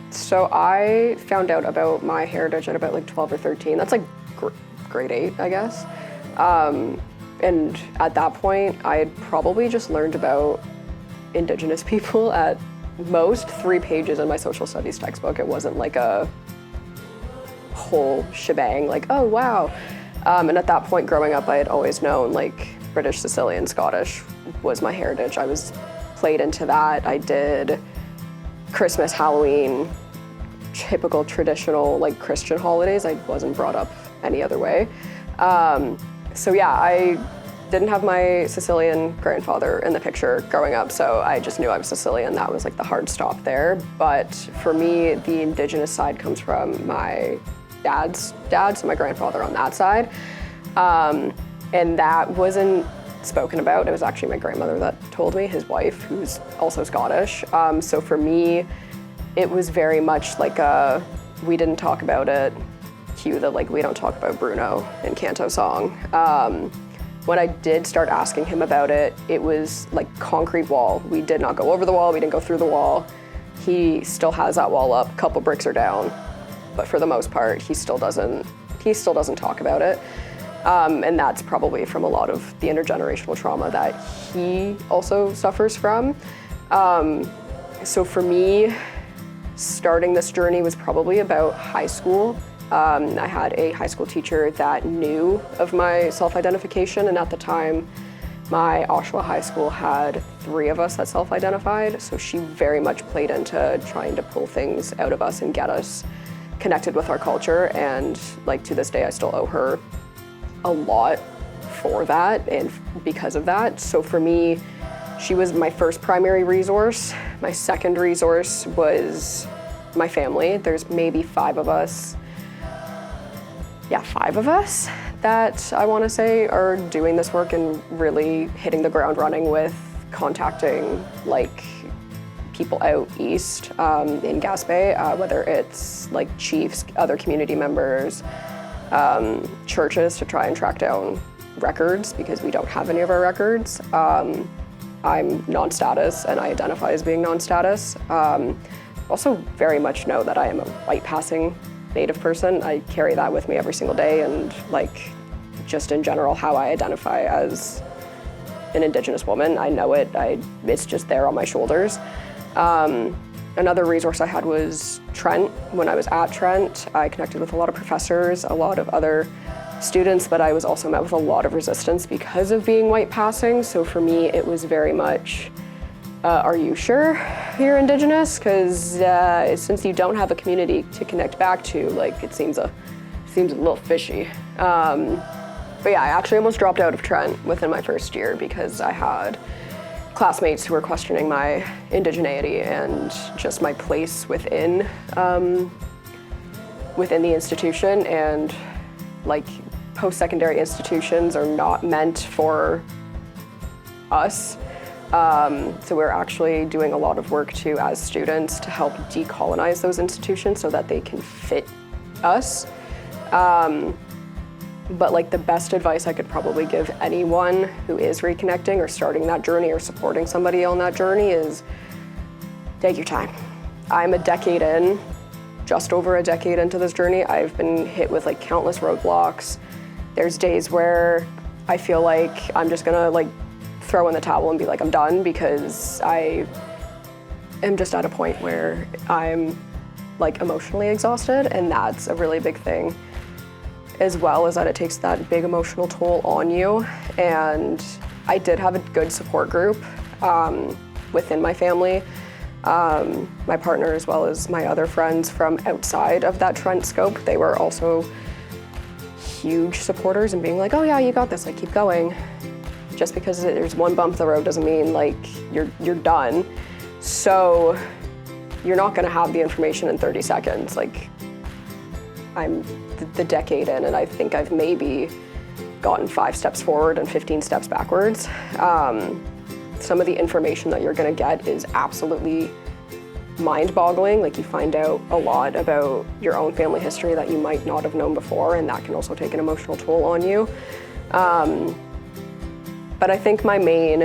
So I found out about my heritage at about like 12 or 13. That's like grade 8, I guess. And at that point, I had probably just learned about Indigenous people at most 3 pages in my social studies textbook. It wasn't like a whole shebang, like, oh, wow. And at that point growing up, I had always known like British, Sicilian, Scottish was my heritage. I was played into that. I did Christmas, Halloween, typical traditional like Christian holidays. I wasn't brought up any other way. So yeah, I didn't have my Sicilian grandfather in the picture growing up, so I just knew I was Sicilian. That was like the hard stop there. But for me, the Indigenous side comes from my dad's dad, so my grandfather on that side. And that wasn't spoken about. It was actually my grandmother that told me, his wife, who's also Scottish. So for me, it was very much like we didn't talk about it, cue the like we don't talk about Bruno in Canto song. When I did start asking him about it, it was like concrete wall. We did not go over the wall, we didn't go through the wall. He still has that wall up, a couple bricks are down, but for the most part, he still doesn't talk about it. And that's probably from a lot of the intergenerational trauma that he also suffers from. So for me, starting this journey was probably about high school. I had a high school teacher that knew of my self-identification, and at the time, my Oshawa High School had 3 of us that self-identified, so she very much played into trying to pull things out of us and get us connected with our culture, and like to this day, I still owe her a lot for that and because of that. So for me, she was my first primary resource. My second resource was my family. There's maybe 5 of us. Yeah, 5 of us that I want to say are doing this work and really hitting the ground running with contacting like people out east in Gaspé, whether it's like chiefs, other community members, churches to try and track down records because we don't have any of our records. I'm non-status and I identify as being non-status. Also very much know that I am a white passing Native person. I carry that with me every single day, and like just in general how I identify as an Indigenous woman, I know it. It's just there on my shoulders. Another resource I had was Trent. When I was at Trent, I connected with a lot of professors, a lot of other students, but I was also met with a lot of resistance because of being white passing. So for me, it was very much, are you sure you're Indigenous? Because since you don't have a community to connect back to, like it seems a little fishy. But yeah, I actually almost dropped out of Trent within my first year because I had classmates who were questioning my indigeneity and just my place within the institution. And like post-secondary institutions are not meant for us. So we're actually doing a lot of work too as students to help decolonize those institutions so that they can fit us. But like the best advice I could probably give anyone who is reconnecting or starting that journey or supporting somebody on that journey is take your time. I'm a decade in, just over a decade into this journey. I've been hit with like countless roadblocks. There's days where I feel like I'm just gonna like throw in the towel and be like, I'm done, because I am just at a point where I'm like emotionally exhausted, and that's a really big thing. As well as that it takes that big emotional toll on you. And I did have a good support group within my family, my partner as well as my other friends from outside of that Trent scope. They were also huge supporters and being like, oh yeah, you got this, like keep going. Just because there's one bump in the road doesn't mean like you're done. So you're not gonna have the information in 30 seconds. Like I'm the decade in, and I think I've maybe gotten 5 steps forward and 15 steps backwards. Some of the information that you're gonna get is absolutely mind-boggling. Like you find out a lot about your own family history that you might not have known before, and that can also take an emotional toll on you. But I think my main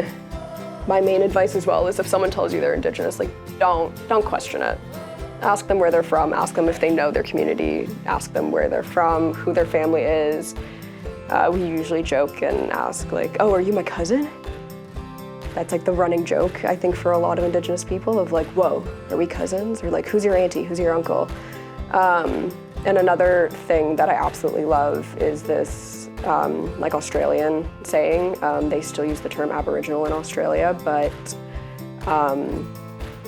advice as well is if someone tells you they're Indigenous, like don't question it. Ask them where they're from, ask them if they know their community, ask them where they're from, who their family is. We usually joke and ask like, oh, are you my cousin? That's like the running joke, I think, for a lot of Indigenous people of like, whoa, are we cousins? Or like, who's your auntie, who's your uncle? And another thing that I absolutely love is this like Australian saying. They still use the term Aboriginal in Australia, but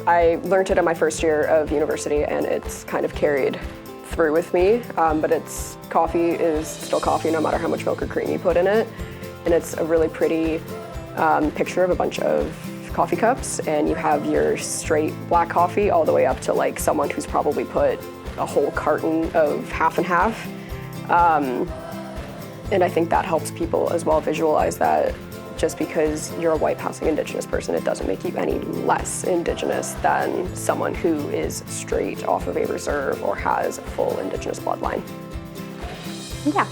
I learned it in my first year of university and it's kind of carried through with me. But it's coffee is still coffee no matter how much milk or cream you put in it. And it's a really pretty picture of a bunch of coffee cups, and you have your straight black coffee all the way up to like someone who's probably put a whole carton of half and half. And I think that helps people as well visualize that just because you're a white passing Indigenous person, it doesn't make you any less Indigenous than someone who is straight off of a reserve or has a full Indigenous bloodline. Yeah.